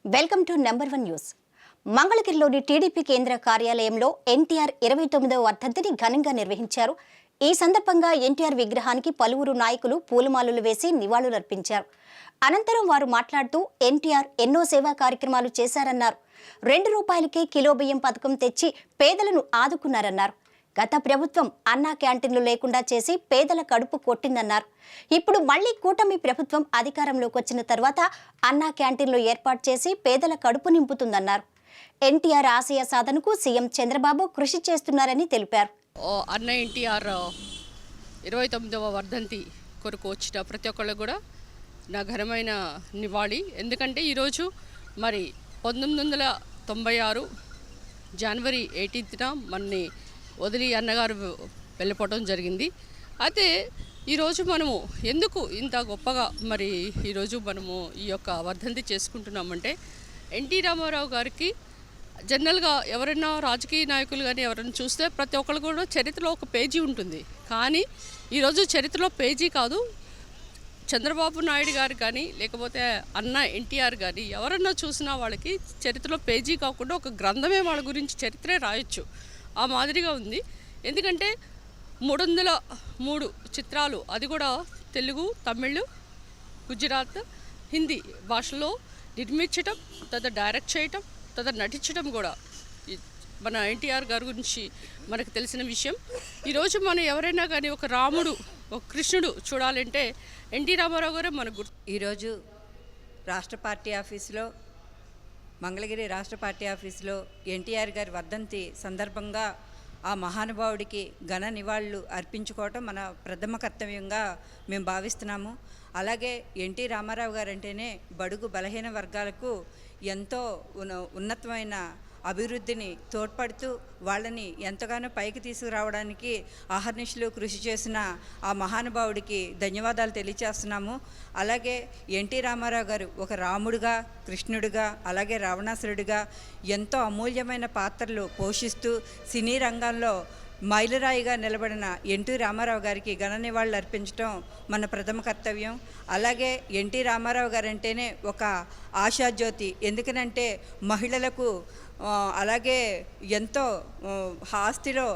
Welcome to number 1 news. మంగళగిరిలోని TDP కేంద్ర కార్యాలయంలో ఎన్టీఆర్ 29వ వర్ధంతిని ఘనంగా నిర్వహించారు. ఈ సందర్భంగా ఎన్టీఆర్ విగ్రహానికి పలువురు నాయకులు పూలమాలలు వేసి నివాళులర్పించారు. అనంతరం వారు మాట్లాడుతూ ఎన్టీఆర్ ఎన్నో సేవా కార్యక్రమాలు చేశారన్నారు. ₹2కే కిలో బియ్యం పథకం తెచ్చి పేదలను ఆదుకున్నారన్నారు. గత ప్రభుత్వం అన్నా క్యాంటీన్లు లేకుండా చేసి పేదల కడుపు కొట్టిందన్నారు. ఇప్పుడు మళ్లీ కూటమి ప్రభుత్వం అధికారంలోకి వచ్చిన తర్వాత అన్నా క్యాంటీన్లు ఏర్పాటు చేసి పేదల కడుపు నింపుతుందన్నారు. ఎన్టీఆర్ ఆశయ సాధనకు సీఎం చంద్రబాబు కృషి చేస్తున్నారని తెలిపారు. అన్న ఎన్టీఆర్ 29వ వర్ధంతి కొరకు వచ్చిన ప్రతి ఒక్కళ్ళు కూడా నా ఘనమైన నివాళి. ఎందుకంటే ఈరోజు మరి 1996 జనవరి 18న మనని వదిలి అన్నగారు వెళ్ళిపోవడం జరిగింది. అయితే ఈరోజు మనము ఎందుకు ఇంత గొప్పగా మరి ఈరోజు మనము ఈ యొక్క వర్ధంతి చేసుకుంటున్నామంటే ఎన్టీ రామారావు గారికి జనరల్గా ఎవరైనా రాజకీయ నాయకులు కానీ ఎవరైనా చూస్తే ప్రతి ఒక్కరు కూడా చరిత్రలో ఒక పేజీ ఉంటుంది. కానీ ఈరోజు చరిత్రలో పేజీ కాదు, చంద్రబాబు నాయుడు గారు కానీ లేకపోతే అన్న ఎన్టీఆర్ కానీ ఎవరన్నా చూసినా వాళ్ళకి చరిత్రలో పేజీ కాకుండా ఒక గ్రంథమే వాళ్ళ గురించి చరిత్రే రాయొచ్చు. ఆ మాదిరిగా ఉంది. ఎందుకంటే 303 చిత్రాలు, అది కూడా తెలుగు, తమిళ్, గుజరాత్, హిందీ భాషలో నిర్మించటం, తర్వాత డైరెక్ట్ చేయటం, తర్వాత నటించడం కూడా మన ఎన్టీఆర్ గారి గురించి మనకు తెలిసిన విషయం. ఈరోజు మనం ఎవరైనా కానీ ఒక రాముడు, ఒక కృష్ణుడు చూడాలంటే ఎన్టీ రామారావు గారే మనకు గుర్తు. ఈరోజు రాష్ట్ర పార్టీ ఆఫీసులో, మంగళగిరి రాష్ట్ర పార్టీ ఆఫీసులో ఎన్టీఆర్ గారి వర్ధంతి సందర్భంగా ఆ మహానుభావుడికి ఘన నివాళులు అర్పించుకోవటం మన ప్రథమ కర్తవ్యంగా మేము భావిస్తున్నాము. అలాగే ఎన్టీ రామారావు గారు అంటేనే బడుగు బలహీన వర్గాలకు ఎంతో ఉన్నతమైన అభివృద్ధిని తోడ్పడుతూ వాళ్ళని ఎంతగానో పైకి తీసుకురావడానికి అహర్నిశలు కృషి చేసిన ఆ మహానుభావుడికి ధన్యవాదాలు తెలియచేస్తున్నాము. అలాగే ఎన్టీ రామారావు గారు ఒక రాముడిగా, కృష్ణుడిగా, అలాగే రావణాసురుడిగా ఎంతో అమూల్యమైన పాత్రలు పోషిస్తూ సినీ రంగంలో మైలురాయిగా నిలబడిన ఎన్టీ రామారావు గారికి ఘన నివాళులు అర్పించడం మన ప్రథమ కర్తవ్యం. అలాగే ఎన్టీ రామారావు గారు అంటేనే ఒక ఆశాజ్యోతి. ఎందుకనంటే మహిళలకు అలాగే ఎంతో ఆస్తిలో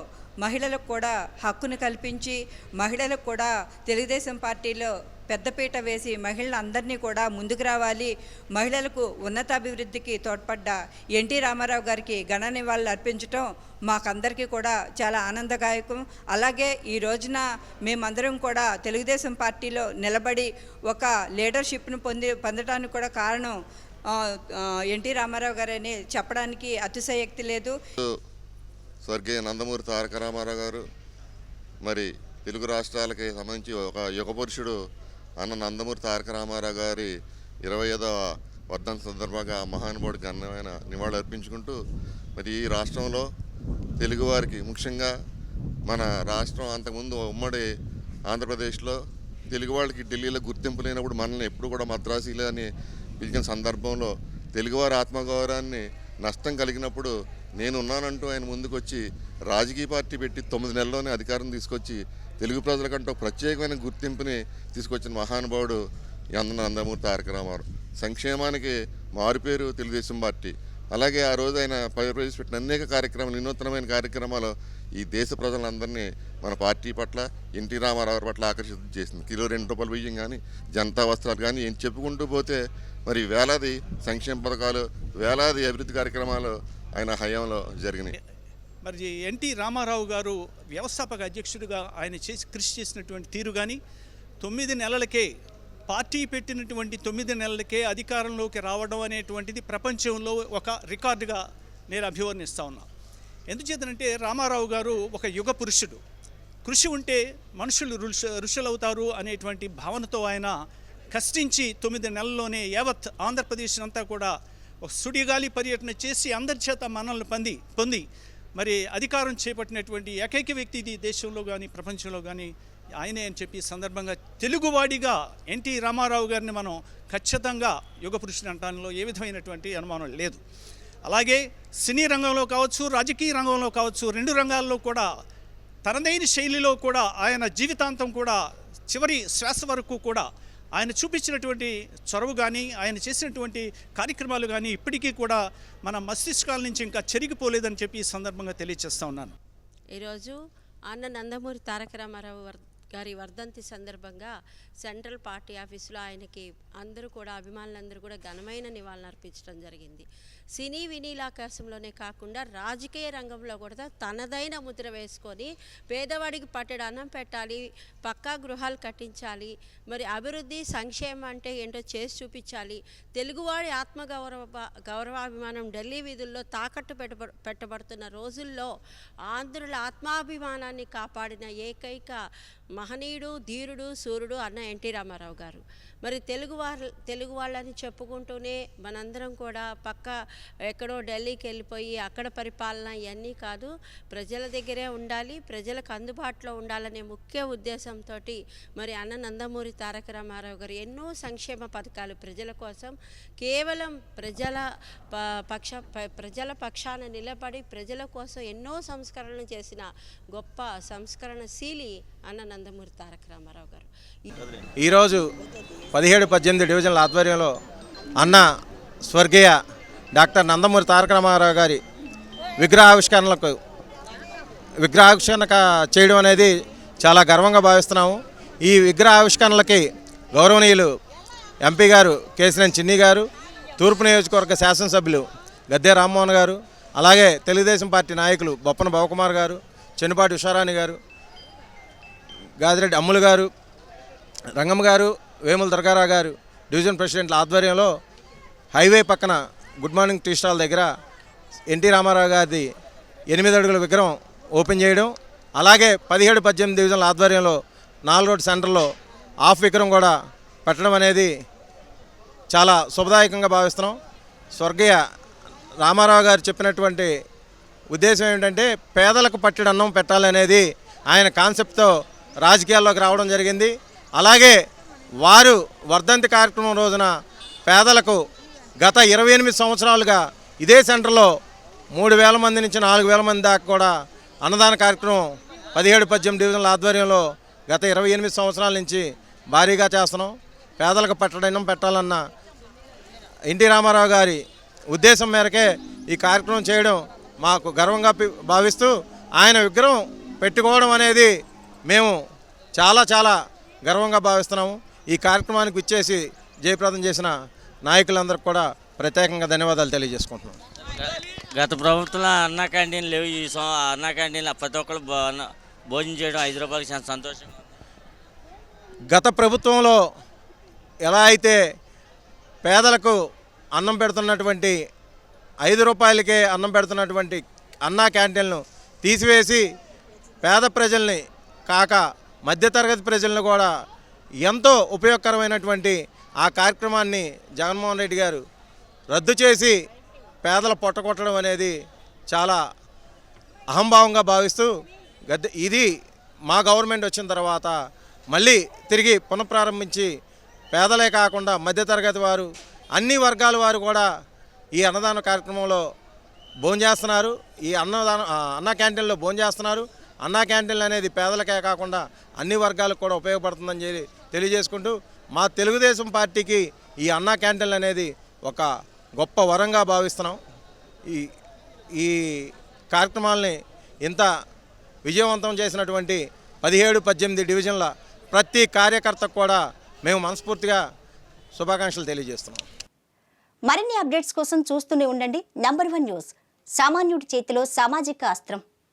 మహిళలకు కూడా హక్కును కల్పించి మహిళలకు కూడా తెలుగుదేశం పార్టీలో పెద్దపీట వేసి మహిళలందరినీ కూడా ముందుకు రావాలి, మహిళలకు ఉన్నతాభివృద్ధికి తోడ్పడ్డ ఎన్టీ రామారావు గారికి ఘన నివాళులు అర్పించడం మాకందరికీ కూడా చాలా ఆనందదాయకం. అలాగే ఈ రోజున మేమందరం కూడా తెలుగుదేశం పార్టీలో నిలబడి ఒక లీడర్షిప్ను పొందడానికి కూడా కారణం ఎన్టీ రామారావు గారని చెప్పడానికి అతిశయోక్తి లేదు. స్వర్గీయ నందమూరి తారక రామారావు గారు మరి తెలుగు రాష్ట్రాలకి సంబంధించి ఒక యుగ పురుషుడు అన్న నందమూరి తారక రామారావు గారి 25వ వర్ధంతి సందర్భంగా మహానుభావుడికి ఘనమైన నివాళులు అర్పించుకుంటూ మరి ఈ రాష్ట్రంలో తెలుగువారికి ముఖ్యంగా మన రాష్ట్రం అంతకుముందు ఉమ్మడి ఆంధ్రప్రదేశ్లో తెలుగు వాళ్ళకి ఢిల్లీలో గుర్తింపు లేనప్పుడు మనల్ని ఎప్పుడు కూడా మద్రాసీలు అని పిలిచిన సందర్భంలో తెలుగువారి ఆత్మగౌరవాన్ని నష్టం కలిగినప్పుడు నేనున్నానంటూ ఆయన ముందుకొచ్చి రాజకీయ పార్టీ పెట్టి 9 నెలల్లోనే అధికారం తీసుకొచ్చి తెలుగు ప్రజలకంటూ ప్రత్యేకమైన గుర్తింపుని తీసుకొచ్చిన మహానుభావుడు నందమూరి తారక రామారావు. సంక్షేమానికి మారుపేరు తెలుగుదేశం పార్టీ. అలాగే ఆ రోజు ఆయన ప్రవేశపెట్టిన అనేక కార్యక్రమాలు, వినూత్నమైన కార్యక్రమాలు ఈ దేశ ప్రజలందరినీ మన పార్టీ పట్ల, ఎన్టీ రామారావు పట్ల ఆకర్షితం చేసింది. కిలో ₹2 బియ్యం కానీ, జనతా వస్త్రాలు కానీ ఏం చెప్పుకుంటూ పోతే మరి వేలాది సంక్షేమ పథకాలు, వేలాది అభివృద్ధి కార్యక్రమాలు ఆయన హయాంలో జరిగినాయి. మరి ఎన్టీ రామారావు గారు వ్యవస్థాపక అధ్యక్షుడిగా ఆయన కృషి చేసినటువంటి తీరు కానీ 9 నెలలకే పార్టీ పెట్టినటువంటి 9 నెలలకే అధికారంలోకి రావడం అనేటువంటిది ప్రపంచంలో ఒక రికార్డుగా నేను అభివర్ణిస్తూ ఉన్నా. ఎందుచేతనంటే రామారావు గారు ఒక యుగ పురుషుడు. కృషి ఉంటే మనుషులు ఋషులవుతారు అనేటువంటి భావనతో ఆయన కష్టించి 9 నెలల్లోనే యావత్ ఆంధ్రప్రదేశ్ అంతా కూడా ఒక సుడిగాలి పర్యటన చేసి అందరి చేత మన్ననలు పొంది మరి అధికారం చేపట్టినటువంటి ఏకైక వ్యక్తి ఇది దేశంలో కానీ ప్రపంచంలో కానీ ఆయనే అని చెప్పి సందర్భంగా తెలుగువాడిగా ఎన్టీ రామారావు గారిని మనం ఖచ్చితంగా యుగ పురుషుడు అనడంలో ఏ విధమైనటువంటి అనుమానం లేదు. అలాగే సినీ రంగంలో కావచ్చు, రాజకీయ రంగంలో కావచ్చు, 2 రంగాల్లో కూడా తనదైన శైలిలో కూడా ఆయన జీవితాంతం కూడా చివరి శ్వాస వరకు కూడా ఆయన చూపించినటువంటి చొరవ కానీ ఆయన చేసినటువంటి కార్యక్రమాలు కానీ ఇప్పటికీ కూడా మన మస్తిష్కాల నుంచి ఇంకా చెరిగిపోలేదని చెప్పి ఈ సందర్భంగా తెలియజేస్తా ఉన్నాను. ఈరోజు అన్న నందమూరి తారక రామారావు గారి వర్ధంతి సందర్భంగా సెంట్రల్ పార్టీ ఆఫీసులో ఆయనకి అందరూ కూడా అభిమానులందరూ కూడా ఘనమైన నివాళులు అర్పించడం జరిగింది. సినీ వినీలాకాశంలోనే కాకుండా రాజకీయ రంగంలో కూడా తనదైన ముద్ర వేసుకొని పేదవాడికి పట్టెడు అన్నం పెట్టాలి, పక్కా గృహాలు కట్టించాలి, మరి అభివృద్ధి సంక్షేమం అంటే ఏంటో చేసి చూపించాలి, తెలుగువాడి గౌరవాభిమానం ఢిల్లీ వీధుల్లో తాకట్టు పెట్టబడుతున్న రోజుల్లో ఆంధ్రుల ఆత్మాభిమానాన్ని కాపాడిన ఏకైక మహనీయుడు, ధీరుడు, సూర్యుడు అన్న ఎన్టీ రామారావు గారు. మరి తెలుగు వాళ్ళని చెప్పుకుంటూనే మనందరం కూడా పక్క ఎక్కడో ఢిల్లీకి వెళ్ళిపోయి అక్కడ పరిపాలన ఇవన్నీ కాదు, ప్రజల దగ్గరే ఉండాలి, ప్రజలకు అందుబాటులో ఉండాలనే ముఖ్య ఉద్దేశంతో మరి అన్న నందమూరి తారక రామారావు గారు ఎన్నో సంక్షేమ పథకాలు ప్రజల కోసం కేవలం ప్రజల పక్షాన నిలబడి ప్రజల కోసం ఎన్నో సంస్కరణలు చేసిన గొప్ప సంస్కరణశీలి అన్న నందమూరి తారక రామారావు గారు. ఈరోజు 17-18 డివిజన్ల ఆధ్వర్యంలో అన్న స్వర్గీయ డాక్టర్ నందమూరి తారక రామారావు గారి విగ్రహావిష్కరణ చేయడం అనేది చాలా గర్వంగా భావిస్తున్నాము. ఈ విగ్రహావిష్కరణలకి గౌరవనీయులు ఎంపీ గారు కేశినేని చిన్ని గారు, తూర్పు నియోజకవర్గ శాసనసభ్యులు గద్దె రామ్మోహన్ గారు, అలాగే తెలుగుదేశం పార్టీ నాయకులు బొప్పన భవకుమార్ గారు, చెన్నుపాటి ఉషారాణి గారు, గాదిరెడ్డి అమ్ములు గారు, రంగమ్మ గారు, వేముల దుర్గారావు గారు డివిజన్ ప్రెసిడెంట్ల ఆధ్వర్యంలో హైవే పక్కన గుడ్ మార్నింగ్ టీ స్టాల్ దగ్గర ఎన్టీ రామారావు గారిది 8 అడుగుల విగ్రహం ఓపెన్ చేయడం, అలాగే 17-18 డివిజన్ల ఆధ్వర్యంలో 4 రోడ్ సెంటర్లో హాఫ్ విగ్రహం కూడా పెట్టడం అనేది చాలా శుభదాయకంగా భావిస్తున్నాం. స్వర్గీయ రామారావు గారు చెప్పినటువంటి ఉద్దేశం ఏమిటంటే పేదలకు పట్టెడు అన్నం పెట్టాలనేది ఆయన కాన్సెప్ట్తో రాజకీయాల్లోకి రావడం జరిగింది. అలాగే వారు వర్ధంతి కార్యక్రమం రోజున పేదలకు గత 28 సంవత్సరాలుగా ఇదే సెంటర్లో 3,000 మంది నుంచి 4,000 మంది దాకా కూడా అన్నదాన కార్యక్రమం 17-18 డివిజన్ల ఆధ్వర్యంలో గత 28 సంవత్సరాల నుంచి భారీగా చేస్తున్నాం. పేదలకు పట్టడనం పెట్టాలన్న ఎన్టీ రామారావు గారి ఉద్దేశం మేరకే ఈ కార్యక్రమం చేయడం మాకు గర్వంగా భావిస్తూ ఆయన విగ్రహం పెట్టుకోవడం అనేది మేము చాలా చాలా గర్వంగా భావిస్తున్నాము. ఈ కార్యక్రమానికి ఇచ్చేసి జయప్రదం చేసిన నాయకులందరికీ కూడా ప్రత్యేకంగా ధన్యవాదాలు తెలియజేసుకుంటున్నాం. గత ప్రభుత్వంలో అన్న క్యాంటీన్ లేవు. ఈ అన్న క్యాంటీన్ ప్రతి ఒక్కరు భోజనం చేయడం 5 రూపాయలకి చాలా సంతోషంగా. గత ప్రభుత్వంలో ఎలా అయితే పేదలకు అన్నం పెడుతున్నటువంటి 5 రూపాయలకే అన్నం పెడుతున్నటువంటి అన్నా క్యాంటీన్ను తీసివేసి పేద ప్రజల్ని కాక మధ్యతరగతి ప్రజలను కూడా ఎంతో ఉపయోగకరమైనటువంటి ఆ కార్యక్రమాన్ని జగన్మోహన్ రెడ్డి గారు రద్దు చేసి పేదల పొట్టకొట్టడం అనేది చాలా అహంభావంగా భావిస్తూ ఇది మా గవర్నమెంట్ వచ్చిన తర్వాత మళ్ళీ తిరిగి పునఃప్రారంభించి పేదలే కాకుండా మధ్యతరగతి వారు అన్ని వర్గాల వారు కూడా ఈ అన్నదాన కార్యక్రమంలో భోంచేస్తున్నారు. ఈ అన్న క్యాంటీన్లో భోంచేస్తున్నారు. అన్నా క్యాంటీన్లు అనేది పేదలకే కాకుండా అన్ని వర్గాలకు కూడా ఉపయోగపడుతుందని తెలియజేసుకుంటూ మా తెలుగుదేశం పార్టీకి ఈ అన్నా క్యాంటీన్లు అనేది ఒక గొప్ప వరంగా భావిస్తున్నాం. ఈ కార్యక్రమాలని ఇంత విజయవంతం చేసినటువంటి 17-18 డివిజన్ల ప్రతి కార్యకర్తకు కూడా మేము మనస్ఫూర్తిగా శుభాకాంక్షలు తెలియజేస్తున్నాం. మరిన్ని అప్డేట్స్ కోసం చూస్తూనే ఉండండి నంబర్ 1 న్యూస్. సామాన్యుడి చేతిలో సామాజిక అస్త్రం.